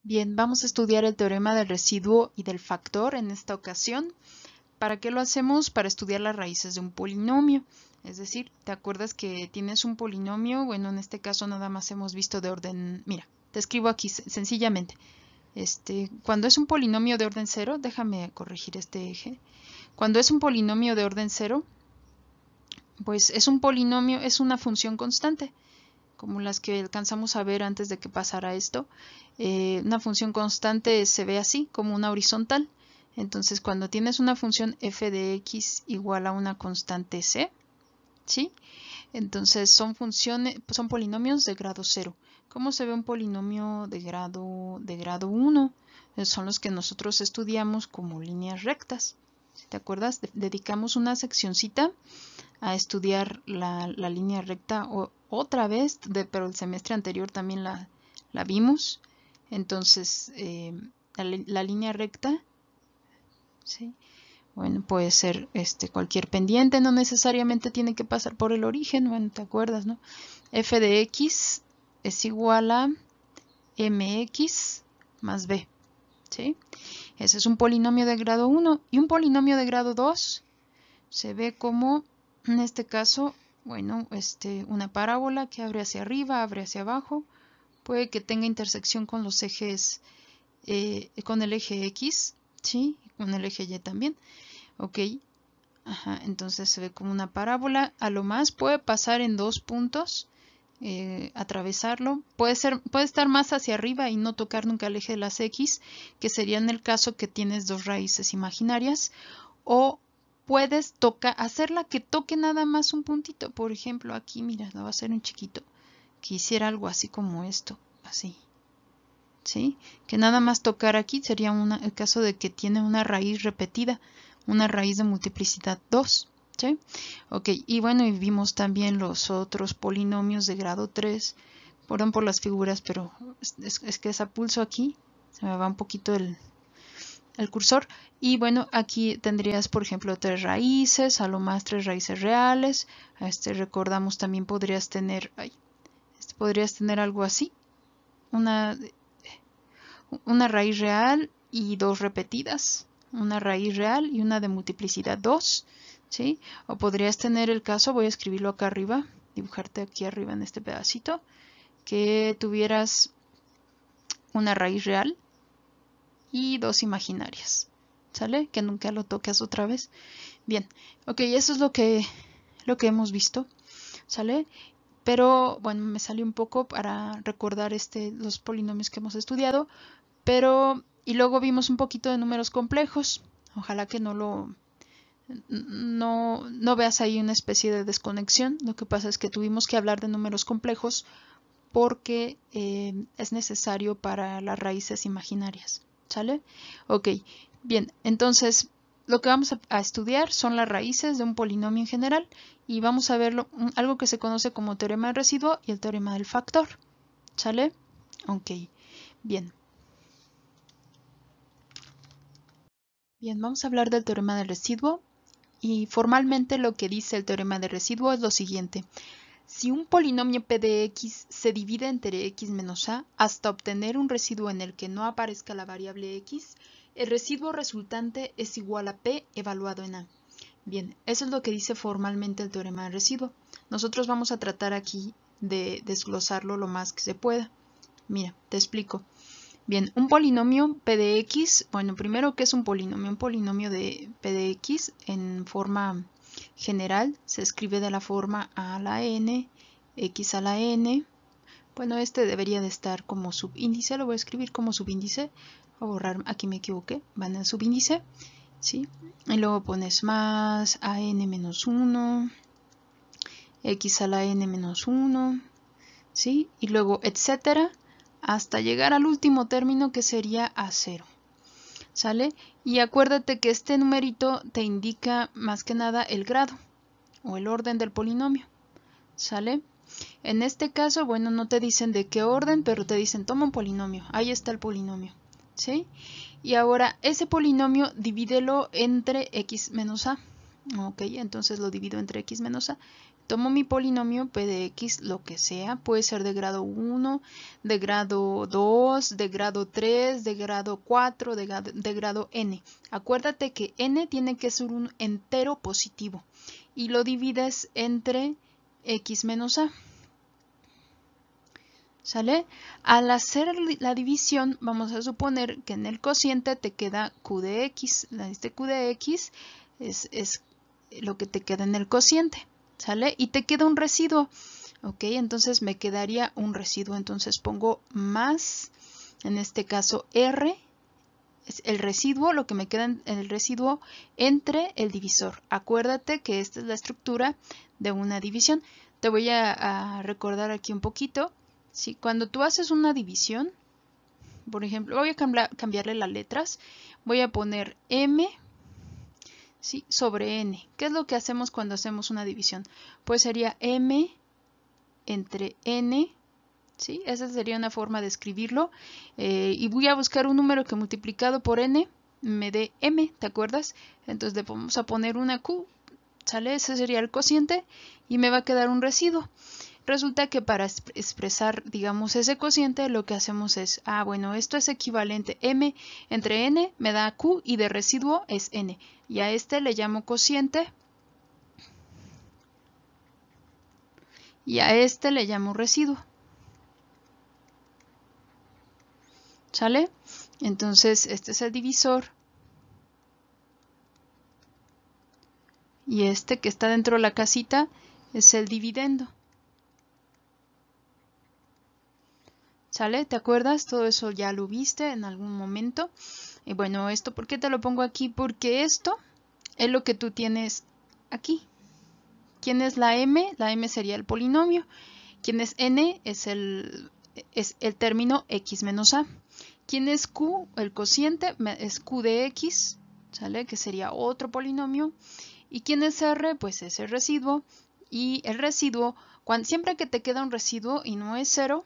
Bien, vamos a estudiar el teorema del residuo y del factor en esta ocasión. ¿Para qué lo hacemos? Para estudiar las raíces de un polinomio. Es decir, ¿te acuerdas que tienes un polinomio? Bueno, en este caso nada más hemos visto de orden... Mira, te escribo aquí sencillamente. Cuando es un polinomio de orden cero, déjame corregir este eje. Cuando es un polinomio de orden cero, pues es un polinomio, es una función constante, como las que alcanzamos a ver antes de que pasara esto. Una función constante se ve así, como una horizontal. Entonces, cuando tienes una función f de x igual a una constante c, ¿sí? Entonces son polinomios de grado 0. ¿Cómo se ve un polinomio de grado 1? Son los que nosotros estudiamos como líneas rectas. ¿Te acuerdas? Dedicamos una seccioncita a estudiar la línea recta otra vez, pero el semestre anterior también la vimos. Entonces, la línea recta, ¿sí? Bueno, puede ser cualquier pendiente, no necesariamente tiene que pasar por el origen, bueno, te acuerdas, ¿no? F de x es igual a mx más b, ¿sí? Ese es un polinomio de grado 1 y un polinomio de grado 2 se ve como, en este caso, bueno, una parábola que abre hacia arriba, abre hacia abajo, puede que tenga intersección con los ejes, con el eje X, ¿sí? Con el eje Y también, ok. Ajá, entonces se ve como una parábola, a lo más puede pasar en dos puntos, atravesarlo, puede estar más hacia arriba y no tocar nunca el eje de las X, que sería en el caso que tienes dos raíces imaginarias, o puedes hacerla que toque nada más un puntito. Por ejemplo, aquí, mira, lo voy a hacer un chiquito, que hiciera algo así como esto, así, ¿sí? Que nada más tocar aquí sería el caso de que tiene una raíz repetida, una raíz de multiplicidad 2, ¿sí? Ok, y bueno, y vimos también los otros polinomios de grado 3, perdón por las figuras, pero es que pulso aquí, se me va un poquito el cursor. Y bueno, aquí tendrías, por ejemplo, tres raíces, a lo más tres raíces reales. Recordamos también podrías tener algo así, una, una raíz real y dos repetidas, una raíz real y una de multiplicidad 2, ¿sí? O podrías tener el caso, voy a escribirlo acá arriba, dibujarte aquí arriba en este pedacito, que tuvieras una raíz real y dos imaginarias, ¿sale? Que nunca lo toques otra vez. Bien, ok, eso es lo que hemos visto, ¿sale? Pero bueno, me salió un poco para recordar los polinomios que hemos estudiado, pero y luego vimos un poquito de números complejos. Ojalá que no veas ahí una especie de desconexión. Lo que pasa es que tuvimos que hablar de números complejos porque es necesario para las raíces imaginarias, ¿sale? Ok, bien, entonces lo que vamos a estudiar son las raíces de un polinomio en general y vamos a ver algo que se conoce como teorema del residuo y el teorema del factor, ¿sale? Ok, bien. Bien, vamos a hablar del teorema del residuo y formalmente lo que dice el teorema del residuo es lo siguiente. Si un polinomio p de x se divide entre x menos a hasta obtener un residuo en el que no aparezca la variable x, el residuo resultante es igual a p evaluado en a. Bien, eso es lo que dice formalmente el teorema del residuo. Nosotros vamos a tratar aquí de desglosarlo lo más que se pueda. Mira, te explico. Bien, un polinomio p de x, bueno, primero, ¿qué es un polinomio? Un polinomio de p de x en forma general se escribe de la forma a a la n, x a la n. Bueno, debería de estar como subíndice, lo voy a escribir como subíndice. Voy a borrar, aquí me equivoqué, van en subíndice, ¿sí? Y luego pones más a n menos 1, x a la n menos 1, ¿sí? Y luego etcétera, hasta llegar al último término que sería a 0. ¿Sale? Y acuérdate que este numerito te indica más que nada el grado o el orden del polinomio. ¿Sale? En este caso, bueno, no te dicen de qué orden, pero te dicen toma un polinomio. Ahí está el polinomio. ¿Sí? Y ahora ese polinomio divídelo entre x menos a. Ok, entonces lo divido entre x menos a. Tomo mi polinomio p de x, lo que sea, puede ser de grado 1, de grado 2, de grado 3, de grado 4, de grado n. Acuérdate que n tiene que ser un entero positivo y lo divides entre x menos a. ¿Sale? Al hacer la división, vamos a suponer que en el cociente te queda q de x. Este q de x es lo que te queda en el cociente. ¿Sale? Y te queda un residuo. Ok, entonces me quedaría un residuo. Entonces pongo más, en este caso r, es el residuo, lo que me queda en el residuo entre el divisor. Acuérdate que esta es la estructura de una división. Te voy a recordar aquí un poquito. ¿Sí? Cuando tú haces una división, por ejemplo, voy a cambiarle las letras. Voy a poner m, ¿sí?, sobre n. ¿Qué es lo que hacemos cuando hacemos una división? Pues sería m entre n, ¿sí? Esa sería una forma de escribirlo. Y voy a buscar un número que multiplicado por n me dé m, ¿te acuerdas? Entonces le vamos a poner una q, ¿sale? Ese sería el cociente y me va a quedar un residuo. Resulta que para expresar, digamos, ese cociente, lo que hacemos es, bueno, esto es equivalente, m entre n me da q y de residuo es n. Y a este le llamo cociente y a este le llamo residuo. ¿Sale? Entonces, este es el divisor. Y este que está dentro de la casita es el dividendo. ¿Sale? ¿Te acuerdas? Todo eso ya lo viste en algún momento. Y bueno, esto, ¿por qué te lo pongo aquí? Porque esto es lo que tú tienes aquí. ¿Quién es la m? La m sería el polinomio. ¿Quién es n? Es el término x menos a. ¿Quién es q? El cociente es q de x, ¿sale? Que sería otro polinomio. ¿Y quién es r? Pues es el residuo. Y el residuo, siempre que te queda un residuo y no es 0,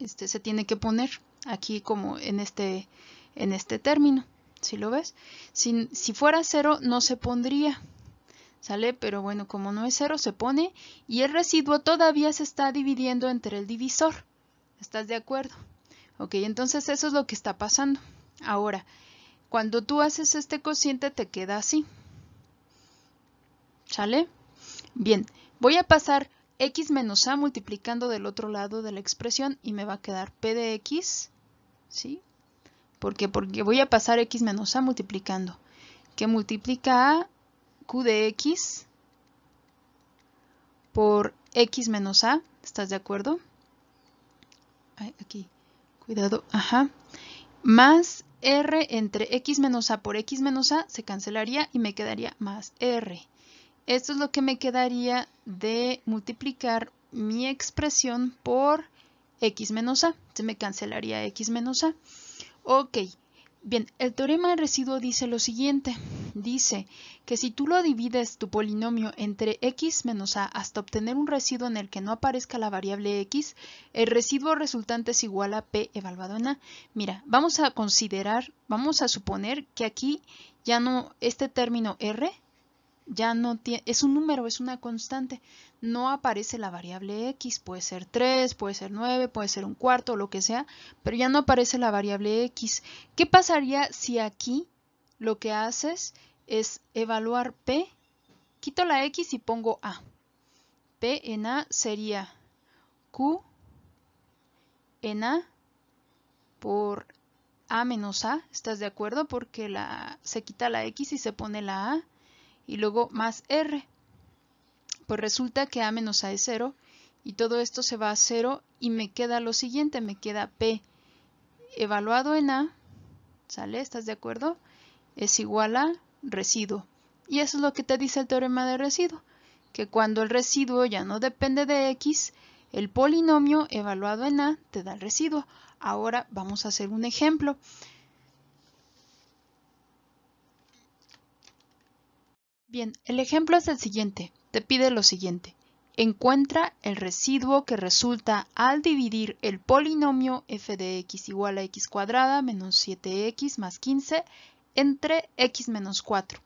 se tiene que poner aquí como en este término. ¿Sí lo ves? Si fuera 0 no se pondría. ¿Sale? Pero bueno, como no es 0 se pone y el residuo todavía se está dividiendo entre el divisor. ¿Estás de acuerdo? Ok, entonces eso es lo que está pasando. Ahora, cuando tú haces este cociente te queda así. ¿Sale? Bien, voy a pasar x menos a multiplicando del otro lado de la expresión y me va a quedar p de x, ¿sí? Porque voy a pasar x menos a multiplicando. Que multiplica a q de x por x menos a. ¿Estás de acuerdo? Aquí, cuidado, ajá. Más r entre x menos a por x menos a se cancelaría y me quedaría más r. Esto es lo que me quedaría de multiplicar mi expresión por x menos a. Se me cancelaría x menos a. Ok, bien, el teorema de residuo dice lo siguiente. Dice que si tú lo divides tu polinomio entre x menos a hasta obtener un residuo en el que no aparezca la variable x, el residuo resultante es igual a p evaluado en a. Mira, vamos a suponer que aquí ya no, este término r ya no tiene, es un número, es una constante, no aparece la variable x, puede ser 3, puede ser 9, puede ser un cuarto, lo que sea, pero ya no aparece la variable x. ¿Qué pasaría si aquí lo que haces es evaluar p? Quito la x y pongo a. P en a sería q en a por a menos a, ¿estás de acuerdo? Porque se quita la x y se pone la a. Y luego más r, pues resulta que a menos a es 0 y todo esto se va a 0 y me queda lo siguiente, me queda p evaluado en a, ¿sale? ¿Estás de acuerdo? Es igual a residuo. Y eso es lo que te dice el teorema de residuo, que cuando el residuo ya no depende de x, el polinomio evaluado en a te da el residuo. Ahora vamos a hacer un ejemplo. Bien, el ejemplo es el siguiente. Te pide lo siguiente. Encuentra el residuo que resulta al dividir el polinomio f de x igual a x cuadrada menos 7x más 15 entre x menos 4.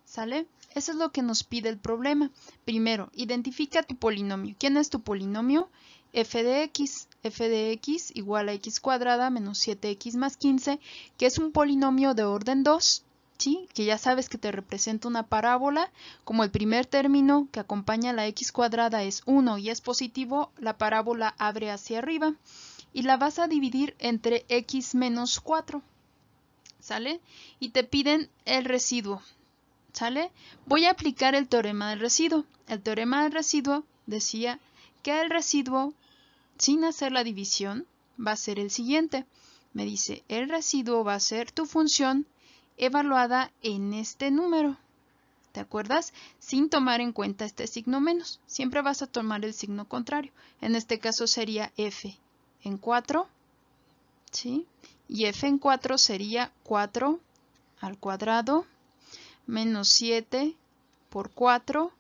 ¿Sale? Eso es lo que nos pide el problema. Primero, identifica tu polinomio. ¿Quién es tu polinomio? F de x. F de x igual a x cuadrada menos 7x más 15, que es un polinomio de orden 2, ¿sí? Que ya sabes que te representa una parábola. Como el primer término que acompaña a la x cuadrada es 1 y es positivo, la parábola abre hacia arriba. Y la vas a dividir entre x menos 4. ¿Sale? Y te piden el residuo. ¿Sale? Voy a aplicar el teorema del residuo. El teorema del residuo decía que el residuo, sin hacer la división, va a ser el siguiente. Me dice, el residuo va a ser tu función evaluada en este número. ¿Te acuerdas? Sin tomar en cuenta este signo menos. Siempre vas a tomar el signo contrario. En este caso sería f en 4, ¿sí? Y f en 4 sería 4 al cuadrado menos 7 por 4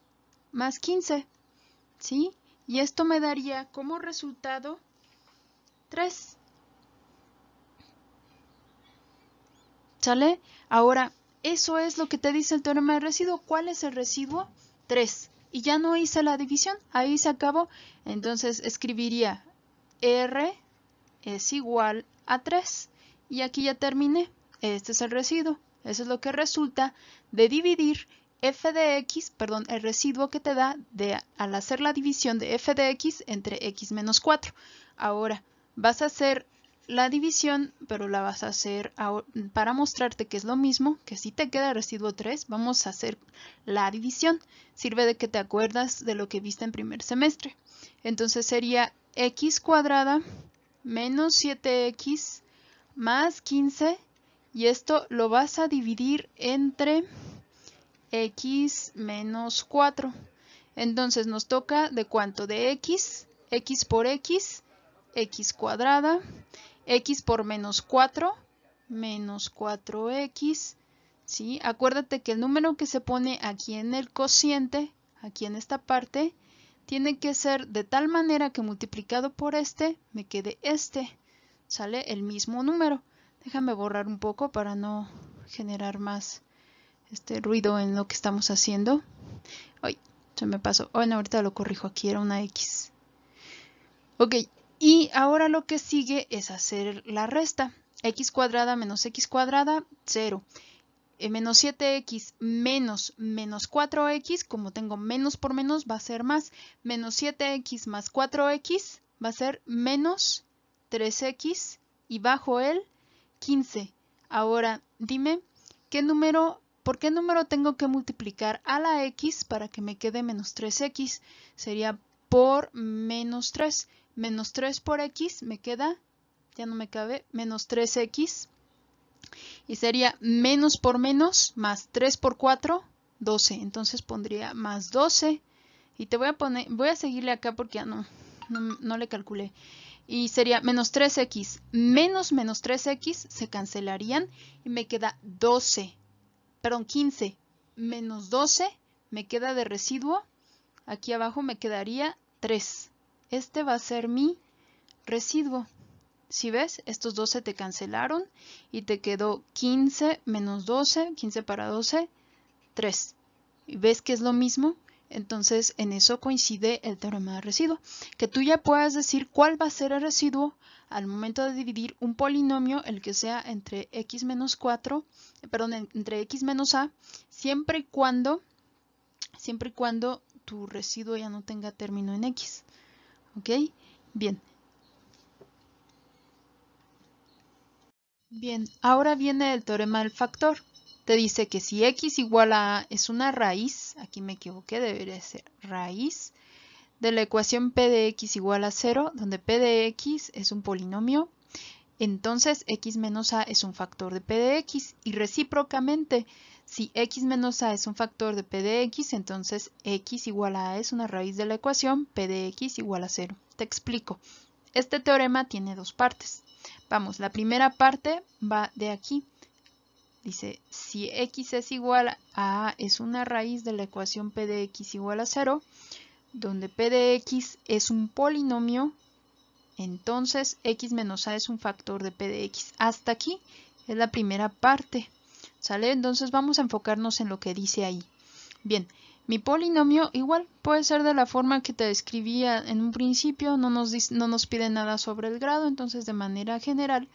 más 15, ¿sí? Y esto me daría como resultado 3. ¿Sale? Ahora, eso es lo que te dice el teorema del residuo. ¿Cuál es el residuo? 3. Y ya no hice la división, ahí se acabó. Entonces escribiría R es igual a 3. Y aquí ya terminé. Este es el residuo. Eso es lo que resulta de dividir f de x, perdón, el residuo que te da al hacer la división de f de x entre x menos 4. Ahora, vas a hacer la división, pero la vas a hacer para mostrarte que es lo mismo, que si te queda el residuo 3, vamos a hacer la división. Sirve de que te acuerdas de lo que viste en primer semestre. Entonces sería x cuadrada menos 7x más 15, y esto lo vas a dividir entre x menos 4. Entonces nos toca de cuánto, de x por x cuadrada, x por menos 4, menos 4x, ¿sí? Acuérdate que el número que se pone aquí en el cociente, aquí en esta parte, tiene que ser de tal manera que multiplicado por este, me quede este, ¿sale? El mismo número. Déjame borrar un poco para no generar más ruido en lo que estamos haciendo. Ay, se me pasó. Bueno, ahorita lo corrijo, aquí era una X. Ok, y ahora lo que sigue es hacer la resta. X cuadrada menos X cuadrada, 0. Menos 7X menos 4X, como tengo menos por menos, va a ser más. Menos 7X más 4X va a ser menos 3X y bajo el 15. Ahora, dime, ¿por qué número tengo que multiplicar a la X para que me quede menos 3X? Sería por menos 3. Menos 3 por X me queda, ya no me cabe, menos 3X. Y sería menos por menos más 3 por 4, 12. Entonces pondría más 12. Y voy a seguirle acá porque ya no le calculé. Y sería menos 3x menos 3x se cancelarían y me queda 12, perdón, 15 menos 12 me queda de residuo. Aquí abajo me quedaría 3. Este va a ser mi residuo. Si ves, estos 12 te cancelaron y te quedó 15 menos 12, 15 para 12, 3. ¿Y ves que es lo mismo? Entonces, en eso coincide el teorema de residuo. Que tú ya puedas decir cuál va a ser el residuo al momento de dividir un polinomio, el que sea entre x menos 4, perdón, entre x menos a, siempre y cuando tu residuo ya no tenga término en x. ¿Ok? Bien. Bien, ahora viene el teorema del factor. Te dice que si x igual a es una raíz, aquí me equivoqué, debería ser raíz, de la ecuación p de x igual a 0, donde p de x es un polinomio, entonces x menos a es un factor de p de x, y recíprocamente, si x menos a es un factor de p de x, entonces x igual a es una raíz de la ecuación p de x igual a 0. Te explico. Este teorema tiene dos partes. Vamos, la primera parte va de aquí. Dice, si x es igual a es una raíz de la ecuación p de x igual a 0, donde p de x es un polinomio, entonces x menos a es un factor de p de x. Hasta aquí es la primera parte. ¿Sale? Entonces vamos a enfocarnos en lo que dice ahí. Bien, mi polinomio igual puede ser de la forma que te describía en un principio, no nos pide nada sobre el grado, entonces de manera general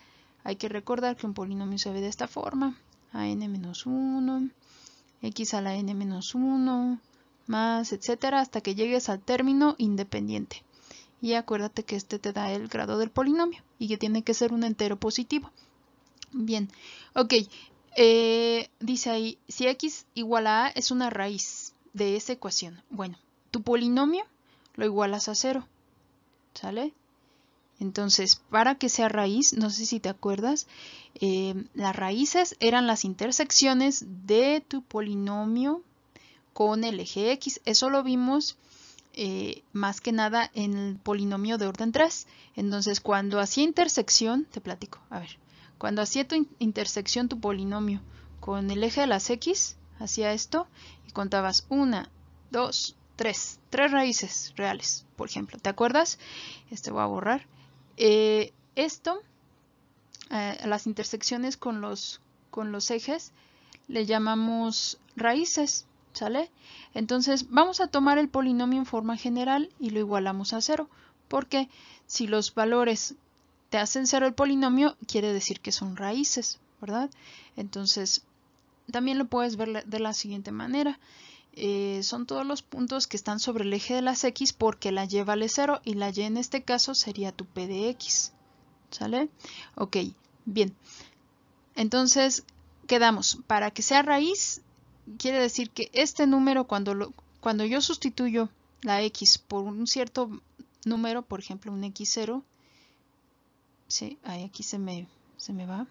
hay que recordar que un polinomio se ve de esta forma: a n-1, x a la n-1, más, etcétera, hasta que llegues al término independiente. Y acuérdate que este te da el grado del polinomio y que tiene que ser un entero positivo. Bien, ok. Dice ahí, si x igual a es una raíz de esa ecuación. Bueno, tu polinomio lo igualas a 0, ¿sale? Entonces, para que sea raíz, no sé si te acuerdas, las raíces eran las intersecciones de tu polinomio con el eje x. Eso lo vimos más que nada en el polinomio de orden 3. Entonces, cuando hacía intersección, te platico, a ver. Cuando hacía tu intersección tu polinomio con el eje de las x, hacía esto y contabas 1, 2, 3 raíces reales, por ejemplo. ¿Te acuerdas? Voy a borrar. Las intersecciones con los ejes, le llamamos raíces, ¿sale? Entonces vamos a tomar el polinomio en forma general y lo igualamos a 0, porque si los valores te hacen 0 el polinomio, quiere decir que son raíces, ¿verdad? Entonces, también lo puedes ver de la siguiente manera. Son todos los puntos que están sobre el eje de las x porque la y vale 0 y la y en este caso sería tu p de x, ¿sale? Ok, bien. Entonces, quedamos, para que sea raíz, quiere decir que este número, cuando yo sustituyo la x por un cierto número, por ejemplo un x0, sí, ahí aquí se me va,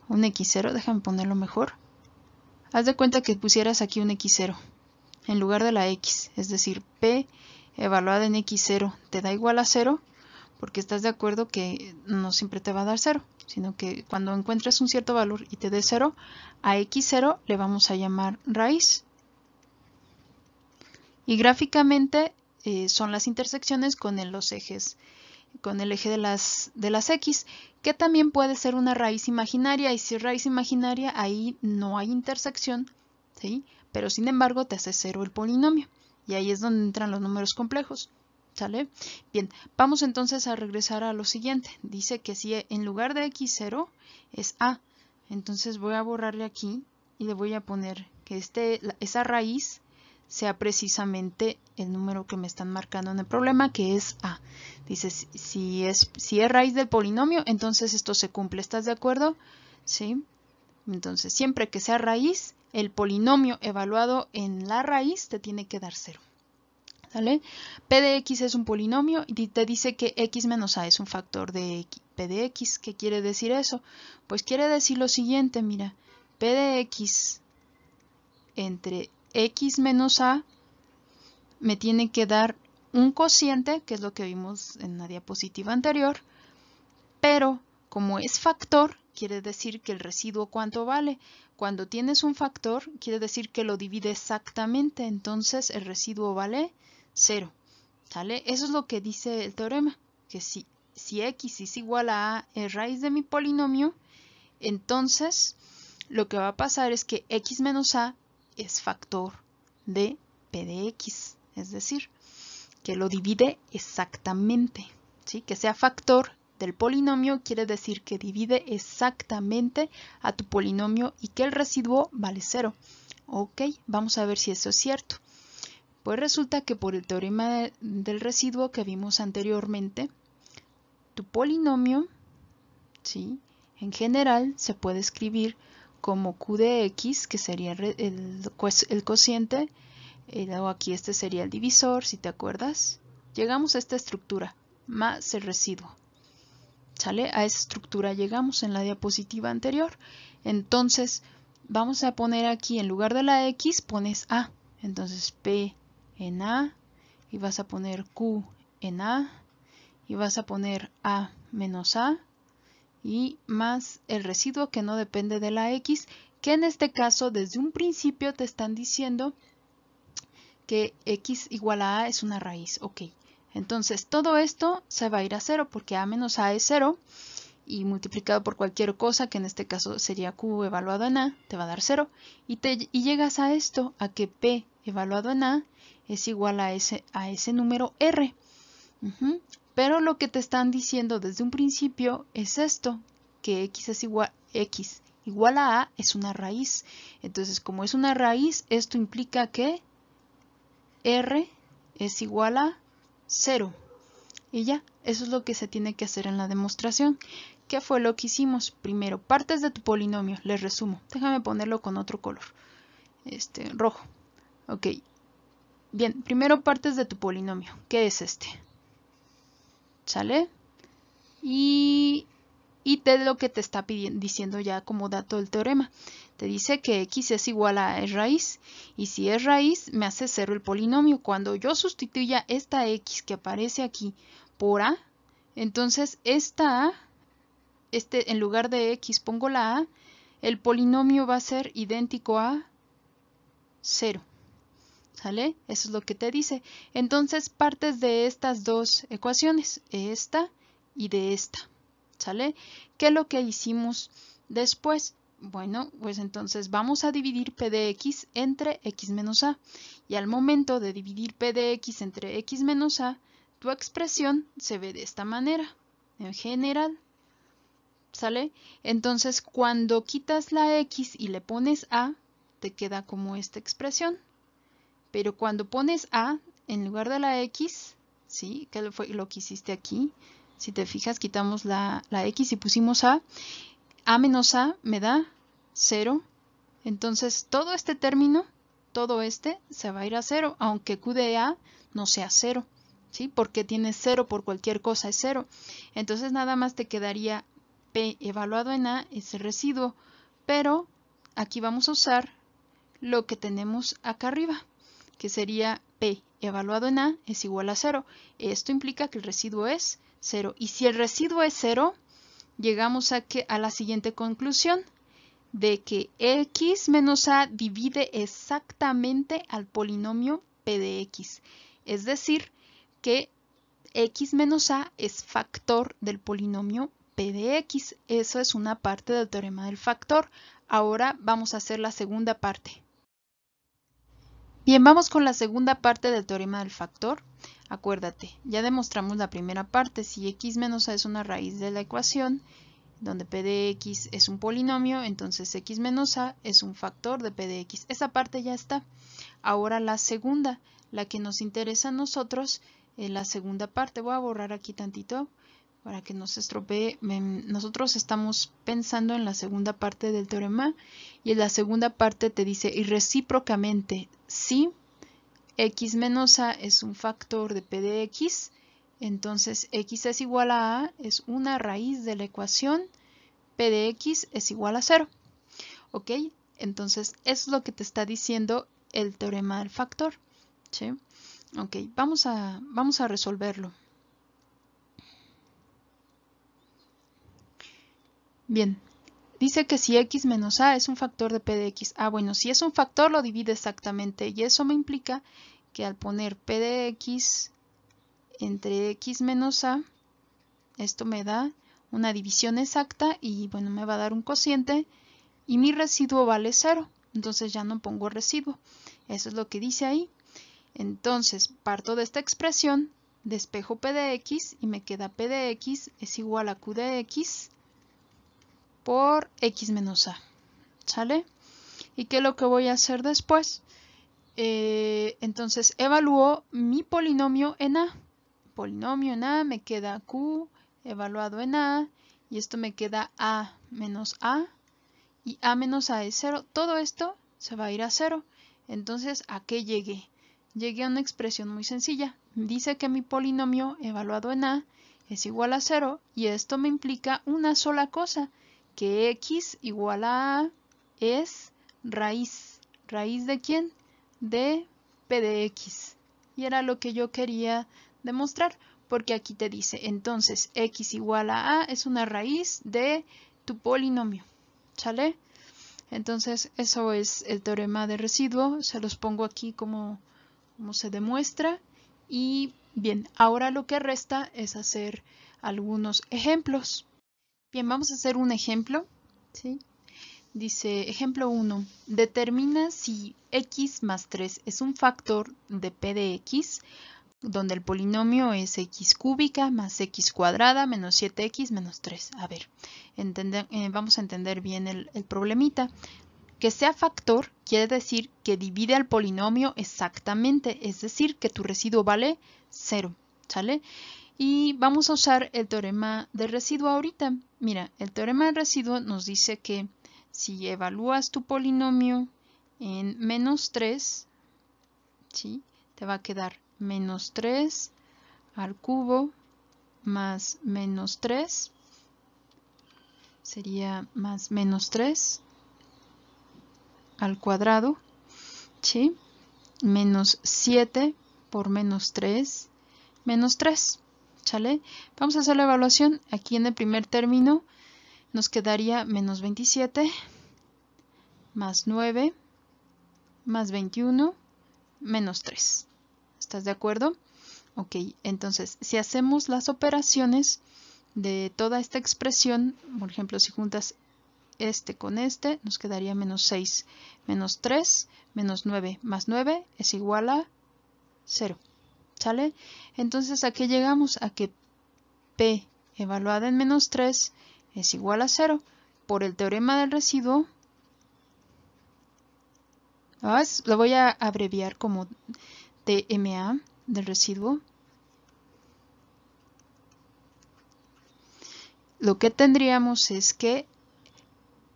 un x0, déjame ponerlo mejor. Haz de cuenta que pusieras aquí un x0 en lugar de la x, es decir, p evaluada en x0 te da igual a 0, porque estás de acuerdo que no siempre te va a dar 0, sino que cuando encuentres un cierto valor y te dé 0, a x0 le vamos a llamar raíz. Y gráficamente son las intersecciones con los ejes, con el eje de las x, que también puede ser una raíz imaginaria, y si es raíz imaginaria ahí no hay intersección, ¿sí? Pero sin embargo te hace 0 el polinomio, y ahí es donde entran los números complejos, ¿sale? Bien, vamos entonces a regresar a lo siguiente. Dice que si en lugar de x0 es a, entonces voy a borrarle aquí y le voy a poner que esa raíz sea precisamente el número que me están marcando en el problema, que es a. Dice, si es raíz del polinomio, entonces esto se cumple. ¿Estás de acuerdo? ¿Sí? Entonces, siempre que sea raíz, el polinomio evaluado en la raíz te tiene que dar 0. ¿Sale? P de x es un polinomio y te dice que x menos a es un factor de p de x. ¿Qué quiere decir eso? Pues quiere decir lo siguiente, mira, p de x entre x menos a me tiene que dar un cociente, que es lo que vimos en la diapositiva anterior, pero como es factor, quiere decir que el residuo ¿cuánto vale? Cuando tienes un factor, quiere decir que lo divide exactamente, entonces el residuo vale 0. ¿Sale? Eso es lo que dice el teorema, que si x es igual a es raíz de mi polinomio, entonces lo que va a pasar es que x menos a es factor de p de x, es decir, que lo divide exactamente, ¿sí? Que sea factor del polinomio quiere decir que divide exactamente a tu polinomio y que el residuo vale 0. Ok, vamos a ver si eso es cierto. Pues resulta que por el teorema del residuo que vimos anteriormente, tu polinomio, ¿sí?, en general se puede escribir como q de x, que sería el cociente, luego aquí este sería el divisor, si te acuerdas. Llegamos a esta estructura, más el residuo. ¿Sale? A esa estructura llegamos en la diapositiva anterior. Entonces, vamos a poner aquí, en lugar de la x, pones a. Entonces, p en a, y vas a poner q en a, y vas a poner a menos a, y más el residuo que no depende de la x, que en este caso desde un principio te están diciendo que x igual a es una raíz. Ok, entonces todo esto se va a ir a 0 porque a menos a es 0 y multiplicado por cualquier cosa, que en este caso sería Q evaluado en A, te va a dar 0. Y llegas a esto, a que P evaluado en A es igual a ese número R. Pero lo que te están diciendo desde un principio es esto, que X igual a A es una raíz. Entonces, como es una raíz, esto implica que R es igual a 0. Y ya, eso es lo que se tiene que hacer en la demostración. ¿Qué fue lo que hicimos? Primero, partes de tu polinomio, les resumo. Déjame ponerlo con otro color, rojo. Ok, bien, primero partes de tu polinomio. ¿Qué es este? ¿Sale? Y lo que te está diciendo ya como dato del teorema. Te dice que x es igual a es raíz. Y si es raíz, me hace 0 el polinomio. Cuando yo sustituya esta x que aparece aquí por a, entonces esta a, en lugar de x pongo la a, el polinomio va a ser idéntico a 0. ¿Sale? Eso es lo que te dice. Entonces partes de estas dos ecuaciones, esta y de esta. ¿Sale? ¿Qué es lo que hicimos después? Bueno, pues entonces vamos a dividir p de x entre x menos a. Y al momento de dividir p de x entre x menos a, tu expresión se ve de esta manera, en general. ¿Sale? Entonces cuando quitas la x y le pones a, te queda como esta expresión. Pero cuando pones a en lugar de la x, ¿sí? ¿Qué fue lo que hiciste aquí? Si te fijas, quitamos la x y pusimos a menos a me da 0. Entonces, todo este término, todo se va a ir a 0, aunque q de a no sea 0, ¿sí? Porque tiene 0 por cualquier cosa, es 0. Entonces, nada más te quedaría p evaluado en a, ese residuo. Pero aquí vamos a usar lo que tenemos acá arriba, que sería p evaluado en a es igual a 0. Esto implica que el residuo es 0. Y si el residuo es 0, llegamos a la siguiente conclusión, de que x menos a divide exactamente al polinomio p de x. Es decir, que x menos a es factor del polinomio p de x. Eso es una parte del teorema del factor. Ahora vamos a hacer la segunda parte. Bien, vamos con la segunda parte del teorema del factor. Acuérdate, ya demostramos la primera parte. Si x menos a es una raíz de la ecuación, donde p de x es un polinomio, entonces x menos a es un factor de p de x. Esa parte ya está. Ahora la segunda, la que nos interesa a nosotros, la segunda parte. Voy a borrar aquí tantito para que no se estropee. Nosotros estamos pensando en la segunda parte del teorema, y en la segunda parte te dice, y recíprocamente, si x menos a es un factor de p de x, entonces x es igual a es una raíz de la ecuación p de x es igual a 0. ¿Ok? Entonces, eso es lo que te está diciendo el teorema del factor. ¿Sí? Ok, vamos a resolverlo. Bien, dice que si x menos a es un factor de p de x. Bueno, si es un factor lo divide exactamente, y eso me implica que al poner p de x entre x menos a, esto me da una división exacta y bueno, me va a dar un cociente y mi residuo vale 0. Entonces ya no pongo residuo. Eso es lo que dice ahí. Entonces parto de esta expresión, despejo p de x y me queda p de x es igual a q de x por x menos a. ¿Sale? ¿Y qué es lo que voy a hacer después? Entonces evalúo mi polinomio en a. Polinomio en a me queda q evaluado en a, y esto me queda a menos a, y a menos a es 0. Todo esto se va a ir a 0. Entonces, ¿a qué llegué? Llegué a una expresión muy sencilla. Dice que mi polinomio evaluado en a es igual a 0, y esto me implica una sola cosa, que x igual a es raíz. ¿Raíz de quién? De p de x. Y era lo que yo quería demostrar, porque aquí te dice, entonces x igual a es una raíz de tu polinomio. ¿Sale? Entonces eso es el teorema de residuo. Se los pongo aquí como se demuestra. Y bien, ahora lo que resta es hacer algunos ejemplos. Bien, vamos a hacer un ejemplo, ¿sí? Dice, ejemplo 1, determina si x más 3 es un factor de p de x, donde el polinomio es x cúbica más x cuadrada menos 7x menos 3. A ver, vamos a entender bien el problemita. Que sea factor quiere decir que divide al polinomio exactamente, es decir, que tu residuo vale 0, ¿sale? Y vamos a usar el teorema de residuo ahorita. Mira, el teorema de residuo nos dice que si evalúas tu polinomio en menos 3, ¿sí? Te va a quedar menos 3 al cubo más menos 3. Sería más menos 3 al cuadrado, ¿sí? Menos 7 por menos 3, menos 3, ¿sale? Vamos a hacer la evaluación. Aquí en el primer término nos quedaría menos 27, más 9, más 21, menos 3. ¿Estás de acuerdo? Ok, entonces, si hacemos las operaciones de toda esta expresión, por ejemplo, si juntas este con este, nos quedaría menos 6, menos 3, menos 9, más 9 es igual a 0. ¿Sale? Entonces, ¿a qué llegamos? A que P evaluada en menos 3 es igual a 0 por el teorema del residuo. Lo voy a abreviar como TMA del residuo. Lo que tendríamos es que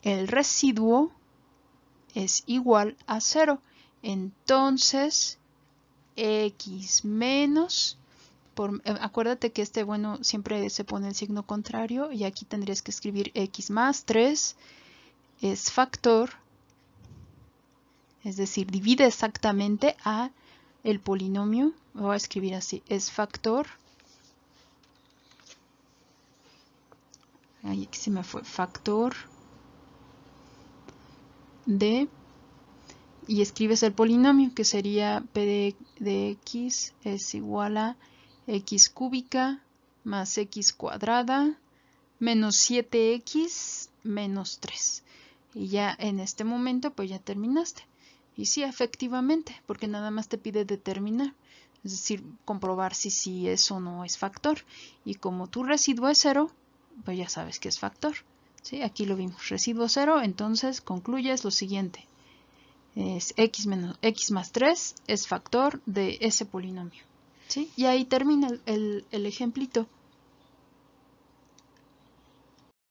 el residuo es igual a 0. Entonces, x menos, acuérdate que bueno, siempre se pone el signo contrario y aquí tendrías que escribir x más 3 es factor, es decir, divide exactamente a el polinomio, voy a escribir así, es factor, ahí se me fue, factor de, y escribes el polinomio que sería p de x es igual a x cúbica más x cuadrada menos 7x menos 3. Y ya en este momento pues ya terminaste. Y sí, efectivamente, porque nada más te pide determinar, es decir, comprobar si sí es o no es factor. Y como tu residuo es 0, pues ya sabes que es factor. ¿Sí? Aquí lo vimos, residuo 0, entonces concluyes lo siguiente. Es x más 3 es factor de ese polinomio. ¿Sí? Y ahí termina el ejemplito.